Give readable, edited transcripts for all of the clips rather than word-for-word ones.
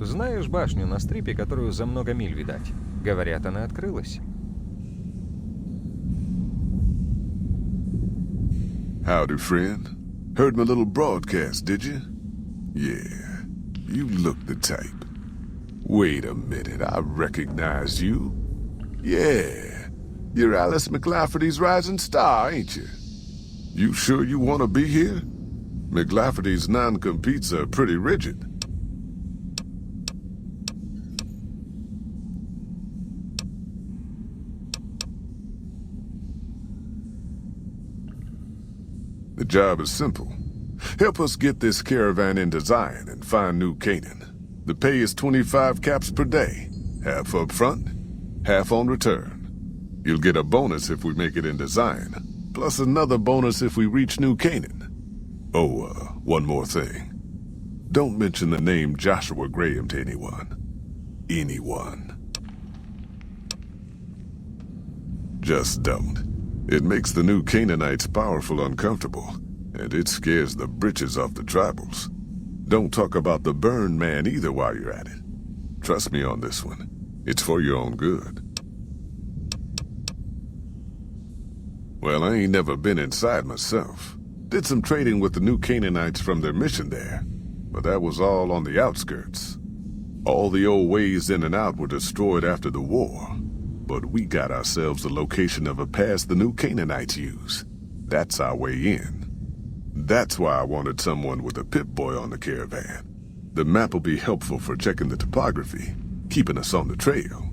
Знаешь башню на стрипе, которую за много миль видать? Говорят, она открылась. Howdy, friend. Heard my little broadcast, did you? Yeah, you look the type. Wait a minute, I recognize you. Yeah, you're Alice McLafferty's rising star, ain't you? You sure you want to be here? McLafferty's non-competes are pretty rigid. The job is simple. Help us get this caravan into Zion and find New Canaan. The pay is 25 caps per day. Half up front, half on return. You'll get a bonus if we make it into Zion, plus another bonus if we reach New Canaan. Oh, one more thing. Don't mention the name Joshua Graham to anyone. Anyone. Just don't. It makes the New Canaanites powerful uncomfortable, and it scares the britches off the tribals. Don't talk about the burn man either while you're at it. Trust me on this one. It's for your own good. Well, I ain't never been inside myself. Did some trading with the New Canaanites from their mission there, but that was all on the outskirts. All the old ways in and out were destroyed after the war, but we got ourselves the location of a pass the New Canaanites use. That's our way in. That's why I wanted someone with a Pip-Boy on the caravan. The map will be helpful for checking the topography, keeping us on the trail.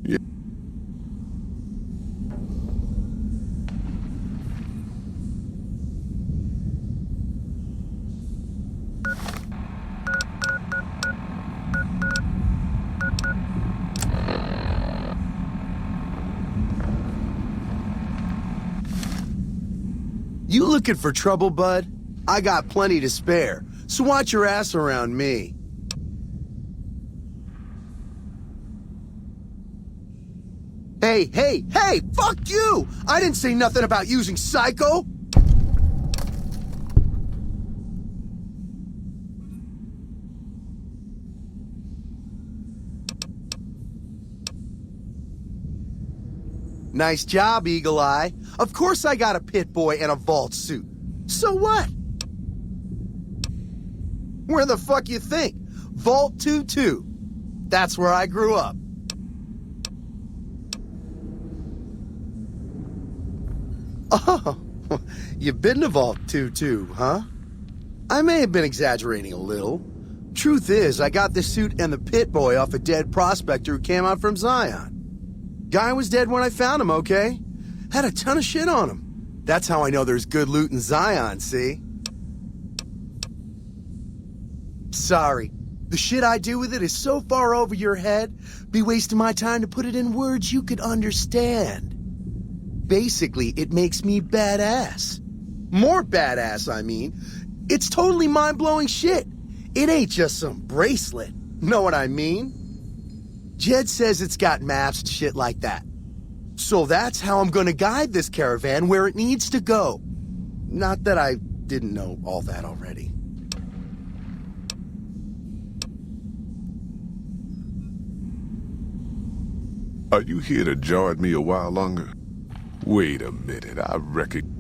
Yeah. You looking for trouble, bud? I got plenty to spare, so watch your ass around me. Hey, fuck you! I didn't say nothing about using Psycho! Nice job, Eagle Eye. Of course I got a pit boy and a vault suit. So what? Where the fuck you think? Vault 2-2. That's where I grew up. Oh, you've been to Vault 2-2, huh? I may have been exaggerating a little. Truth is, I got the suit and the pit boy off a dead prospector who came out from Zion. Guy was dead when I found him, okay? Had a ton of shit on him. That's how I know there's good loot in Zion, see? Sorry. The shit I do with it is so far over your head, be wasting my time to put it in words you could understand. Basically, it makes me badass. More badass, I mean. It's totally mind-blowing shit. It ain't just some bracelet. Know what I mean? Jed says it's got maps and shit like that. So that's how I'm gonna guide this caravan where it needs to go. Not that I didn't know all that already. Are you here to jar at me a while longer? Wait a minute, I reckon...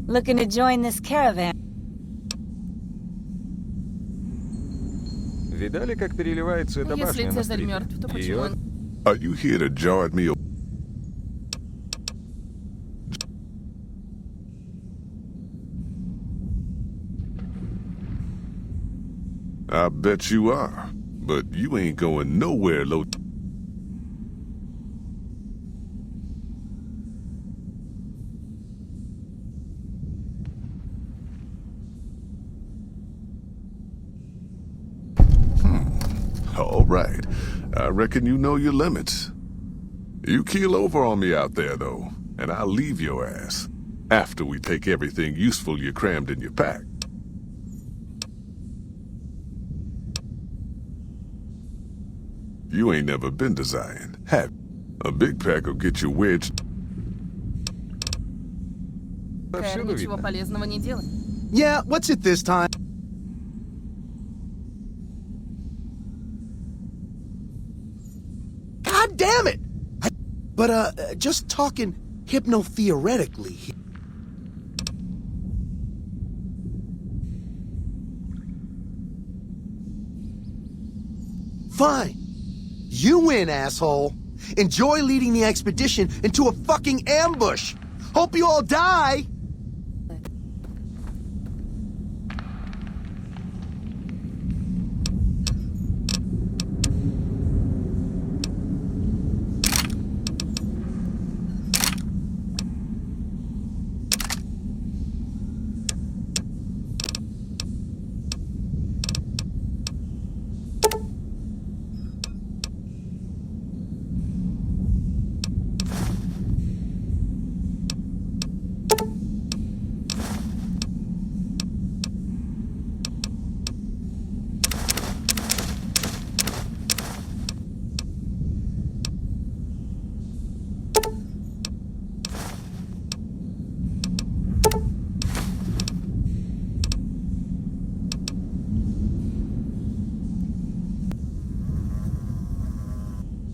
Looking to join this caravan? Видали, как переливается эта Если башня на Цезарь стрипе? мертв, то почему Её... он... Are you here to jar at me a... I bet you are, but you ain't going nowhere, low... All right. I reckon you know your limits. You keel over on me out there, though, and I'll leave your ass. After we take everything useful you crammed in your pack. You ain't never been to Zion, have you? A big pack will get you wedged. Кэр Повсюду ничего видно. полезного не делает. Yeah, what's it this time? God damn it! But, just talking hypno-theoretically. Fine. You win, asshole. Enjoy leading the expedition into a fucking ambush. Hope you all die.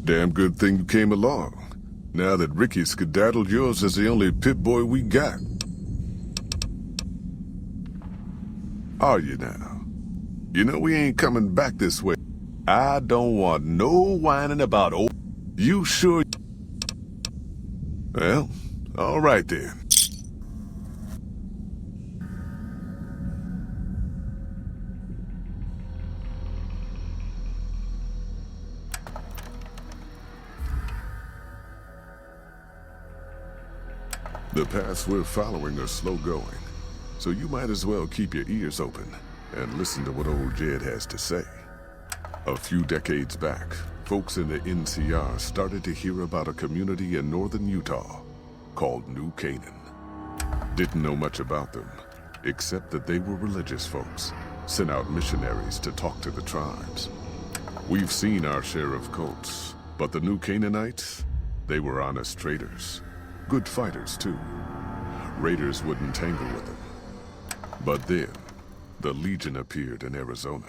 Damn good thing you came along. Now that Ricky skedaddled, yours is the only Pip-Boy we got. Are you now? You know we ain't coming back this way. I don't want no whining about old... You sure... Well, all right then. The paths we're following are slow going, so you might as well keep your ears open and listen to what old Jed has to say. A few decades back, folks in the NCR started to hear about a community in northern Utah called New Canaan. Didn't know much about them, except that they were religious folks, sent out missionaries to talk to the tribes. We've seen our share of cults, but the New Canaanites, they were honest traders. Good fighters, too. Raiders wouldn't tangle with them. But then, the Legion appeared in Arizona.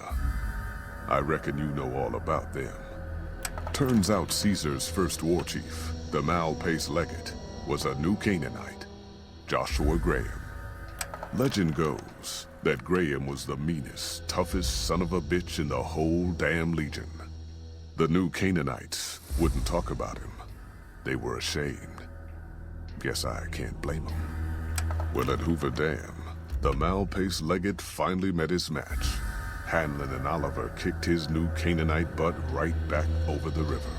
I reckon you know all about them. Turns out Caesar's first war chief, the Malpace Legate, was a New Canaanite, Joshua Graham. Legend goes that Graham was the meanest, toughest son of a bitch in the whole damn Legion. The New Canaanites wouldn't talk about him. They were ashamed. Guess I can't blame them. Well, at Hoover Dam, the Malpace Legate finally met his match. Hanlon and Oliver kicked his New Canaanite butt right back over the river.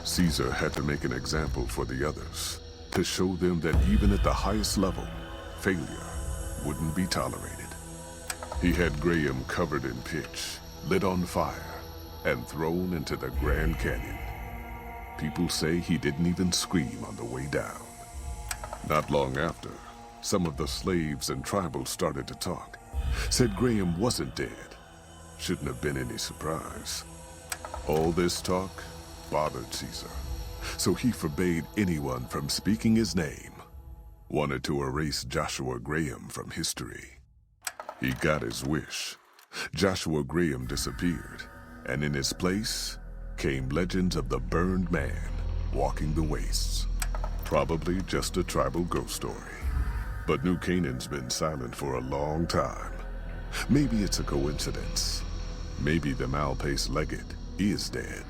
Caesar had to make an example for the others, to show them that even at the highest level, failure wouldn't be tolerated. He had Graham covered in pitch, lit on fire, and thrown into the Grand Canyon. People say he didn't even scream on the way down. Not long after, some of the slaves and tribals started to talk. Said Graham wasn't dead. Shouldn't have been any surprise. All this talk bothered Caesar, so he forbade anyone from speaking his name. Wanted to erase Joshua Graham from history. He got his wish. Joshua Graham disappeared, and in his place came legends of the burned man walking the wastes. Probably just a tribal ghost story. But New Canaan's been silent for a long time. Maybe it's a coincidence. Maybe the Malpace Legate is dead.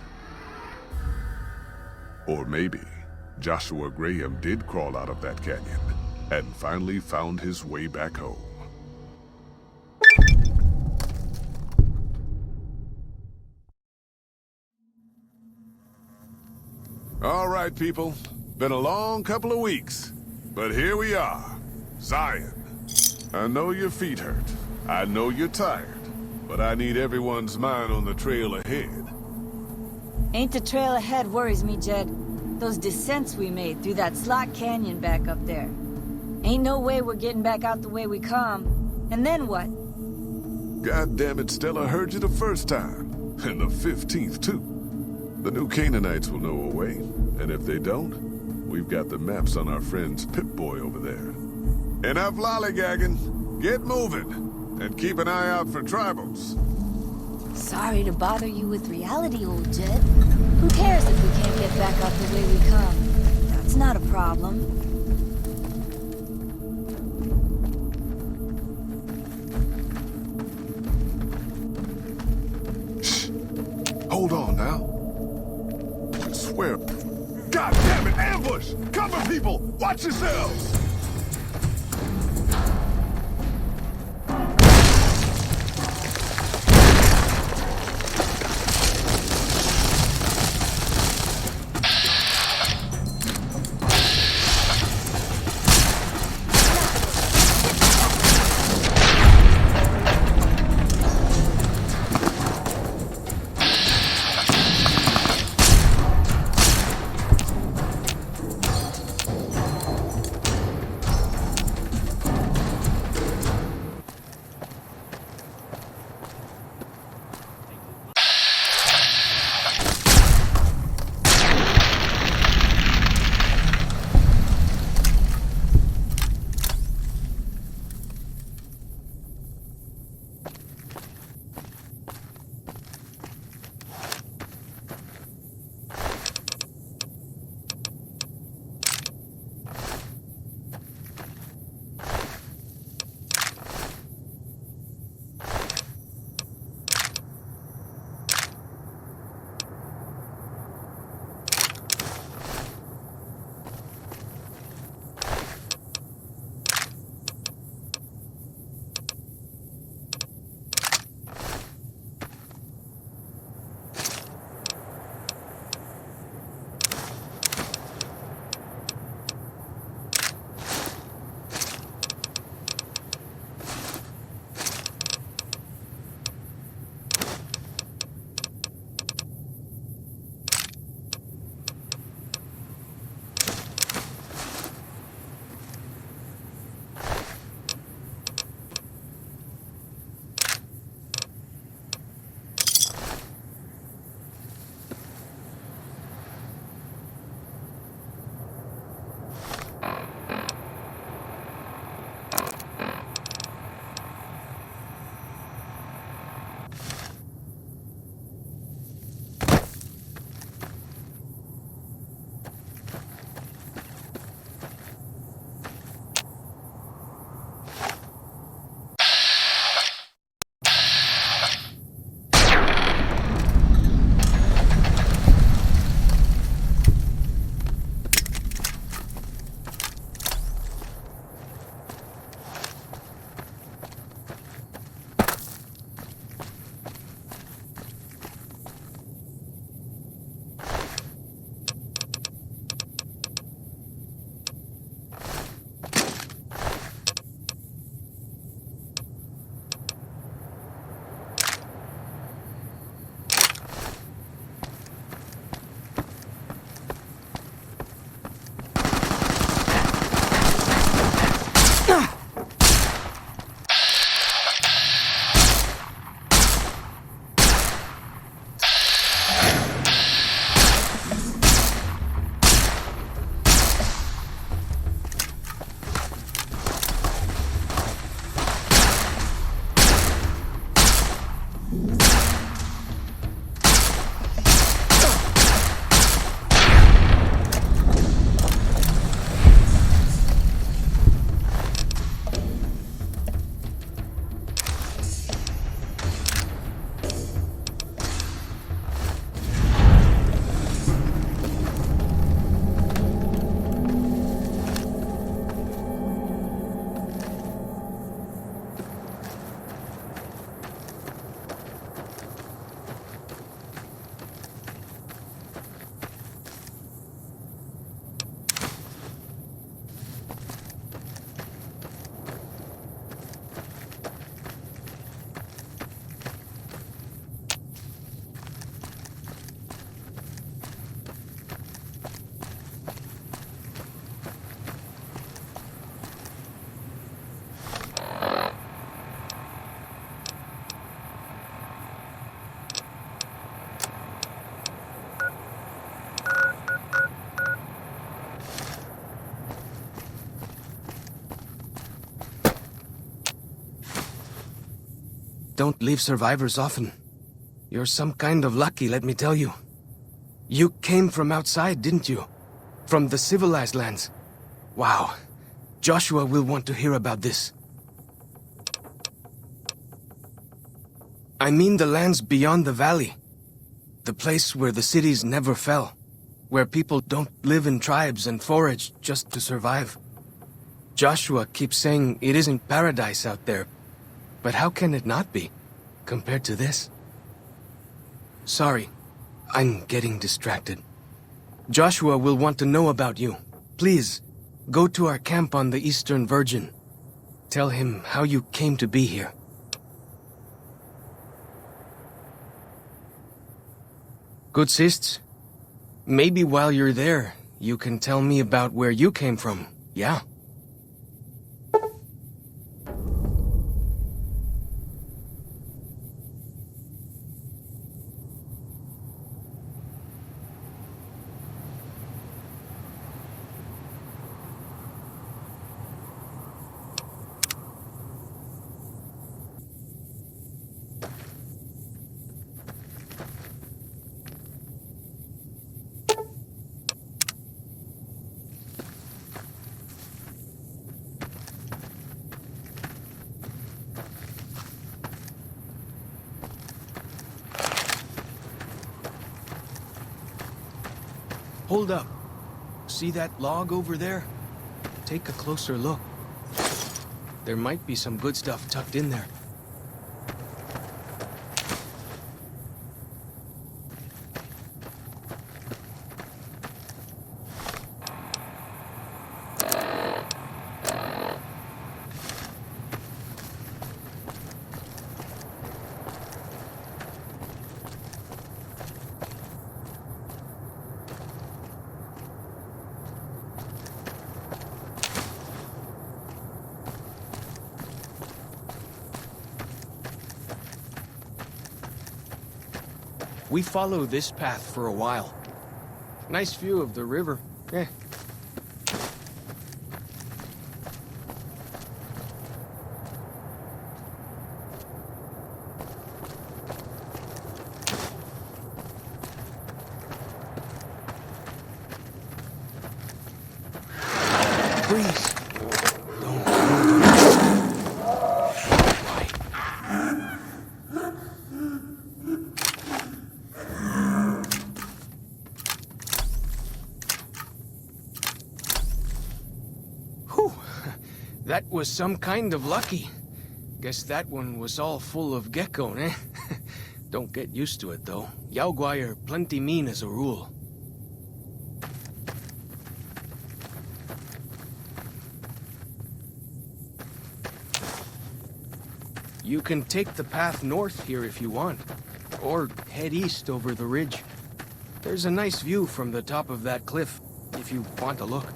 Or maybe Joshua Graham did crawl out of that canyon and finally found his way back home. All right, people. Been a long couple of weeks, but here we are, Zion. I know your feet hurt. I know you're tired, but I need everyone's mind on the trail ahead. Ain't the trail ahead worries me, Jed. Those descents we made through that slot canyon back up there. Ain't no way we're getting back out the way we come. And then what? God damn it, Stella, heard you the first time. And the 15th, too. The new Canaanites will know a way, and if they don't, we've got the maps on our friend's Pip-Boy over there. Enough lollygagging. Get moving, and keep an eye out for tribals. Sorry to bother you with reality, old Jed. Who cares if we can't get back out the way we come? That's not a problem. Shh. Hold on now. I swear. God damn it, ambush! Cover people! Watch yourselves! don't leave survivors often. You're some kind of lucky, let me tell you. You came from outside, didn't you? From the civilized lands. Wow. Joshua will want to hear about this. I mean the lands beyond the valley. The place where the cities never fell. Where people don't live in tribes and forage just to survive. Joshua keeps saying it isn't paradise out there. But how can it not be, compared to this? Sorry, I'm getting distracted. Joshua will want to know about you. Please, go to our camp on the Eastern Virgin. Tell him how you came to be here. Good sists. Maybe while you're there, you can tell me about where you came from, yeah? Hold up. See that log over there? Take a closer look. There might be some good stuff tucked in there. We follow this path for a while. Nice view of the river. Eh. Please. Don't. Why? That was some kind of lucky. Guess that one was all full of gecko, eh? Don't get used to it, though. Yaoguai are plenty mean as a rule. You can take the path north here if you want, or head east over the ridge. There's a nice view from the top of that cliff, if you want to look.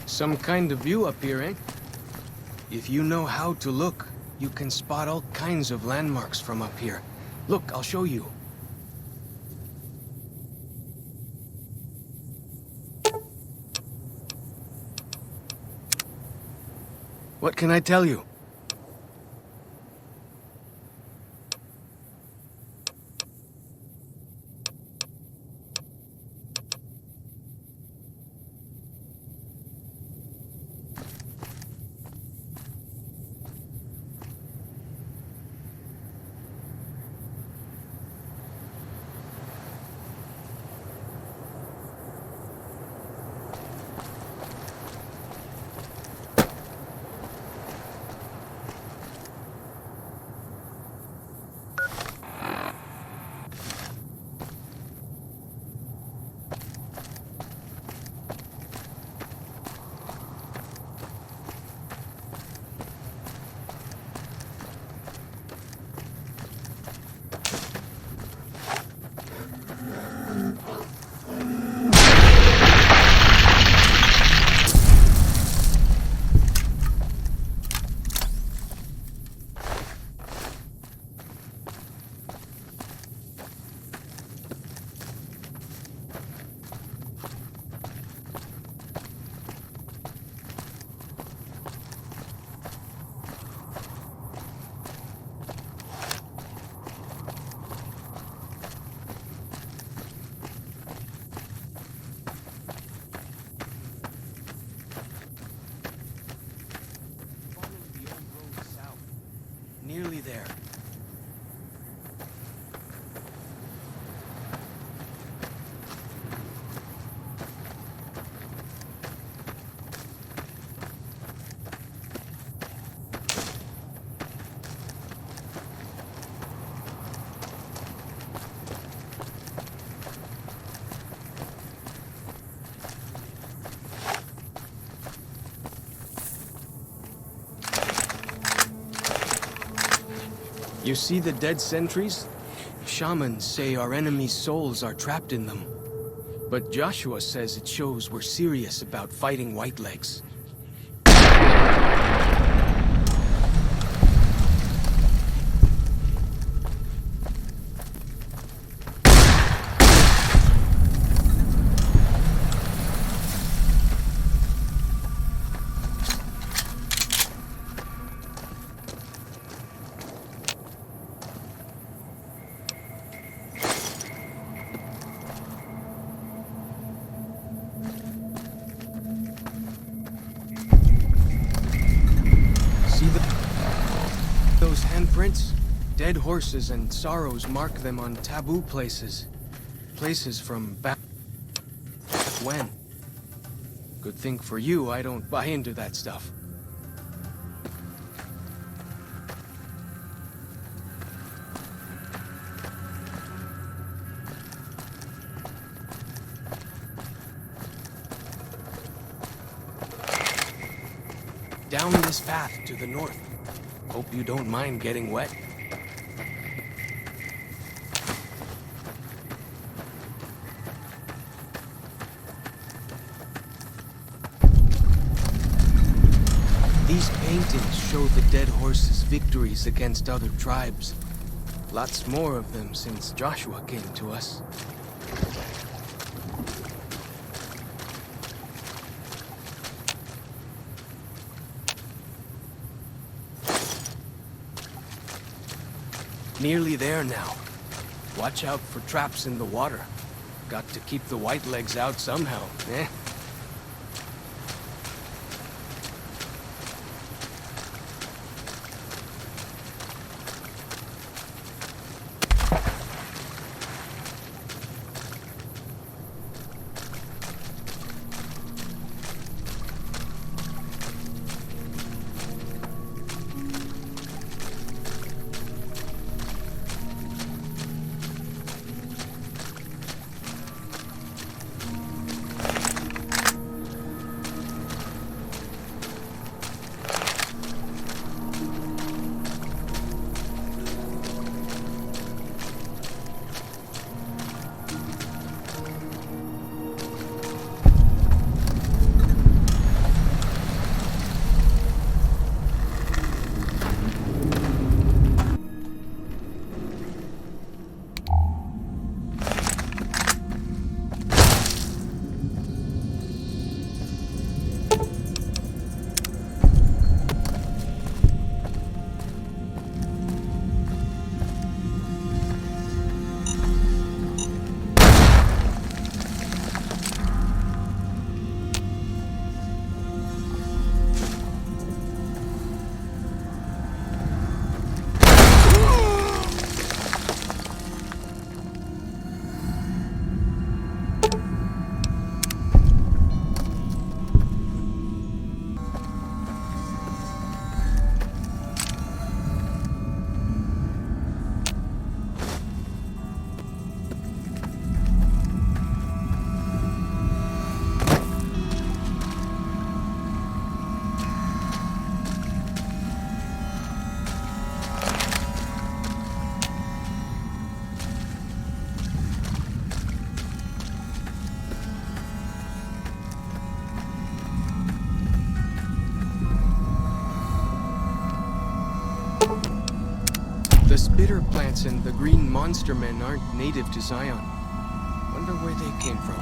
Some kind of view up here, eh? If you know how to look, you can spot all kinds of landmarks from up here. Look, I'll show you. What can I tell you? there. You see the dead sentries? Shamans say our enemies' souls are trapped in them. But Joshua says it shows we're serious about fighting Whitelegs. Those handprints? Dead horses and sorrows mark them on taboo places. Places from back when. Good thing for you, I don't buy into that stuff. Down this path to the north. Hope you don't mind getting wet. These paintings show the dead horses' victories against other tribes. Lots more of them since Joshua came to us. Nearly there now. Watch out for traps in the water. Got to keep the Whitelegs out somehow, eh? The spitter plants and the green monster men aren't native to Zion. Wonder where they came from.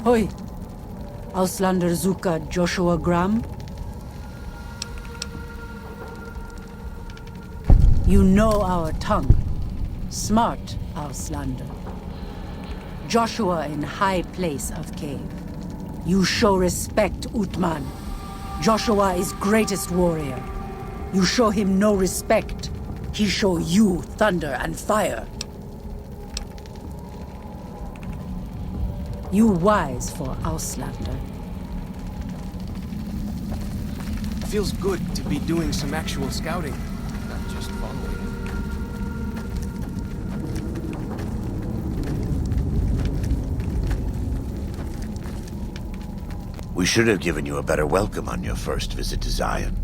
Hoi. Auslander Zuka Joshua Graham? You know our tongue. Smart, Auslander. Joshua in high place of cave. You show respect, Utman. Joshua is greatest warrior. You show him no respect. He show you thunder and fire. You wise for Auslander. Feels good to be doing some actual scouting, not just following. We should have given you a better welcome on your first visit to Zion.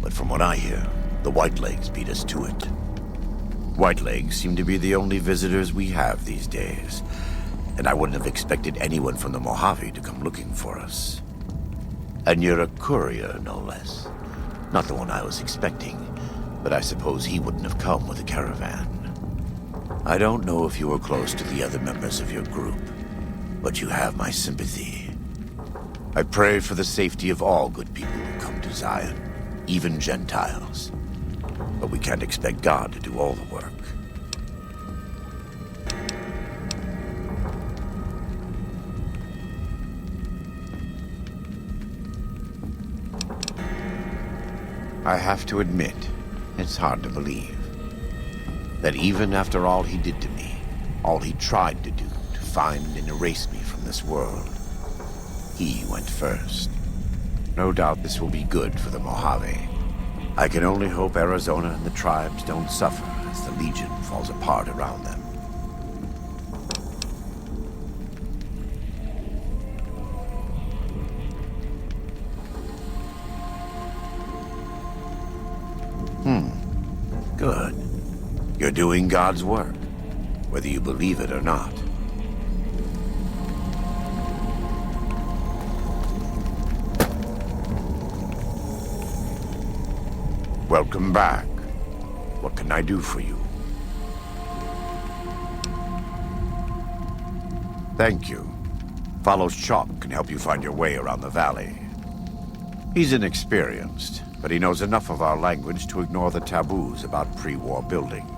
But from what I hear, the Whitelegs beat us to it. Whitelegs seem to be the only visitors we have these days, and I wouldn't have expected anyone from the Mojave to come looking for us. And you're a courier, no less. Not the one I was expecting, but I suppose he wouldn't have come with a caravan. I don't know if you were close to the other members of your group, but you have my sympathy. I pray for the safety of all good people who come to Zion, even Gentiles. But we can't expect God to do all the work. I have to admit, it's hard to believe that even after all he did to me, all he tried to do to find and erase me from this world, he went first. No doubt this will be good for the Mojave. I can only hope Arizona and the tribes don't suffer as the Legion falls apart around them. Good. You're doing God's work, whether you believe it or not. Welcome back. What can I do for you? Thank you. Follows Chalk can help you find your way around the valley. He's inexperienced, but he knows enough of our language to ignore the taboos about pre-war buildings.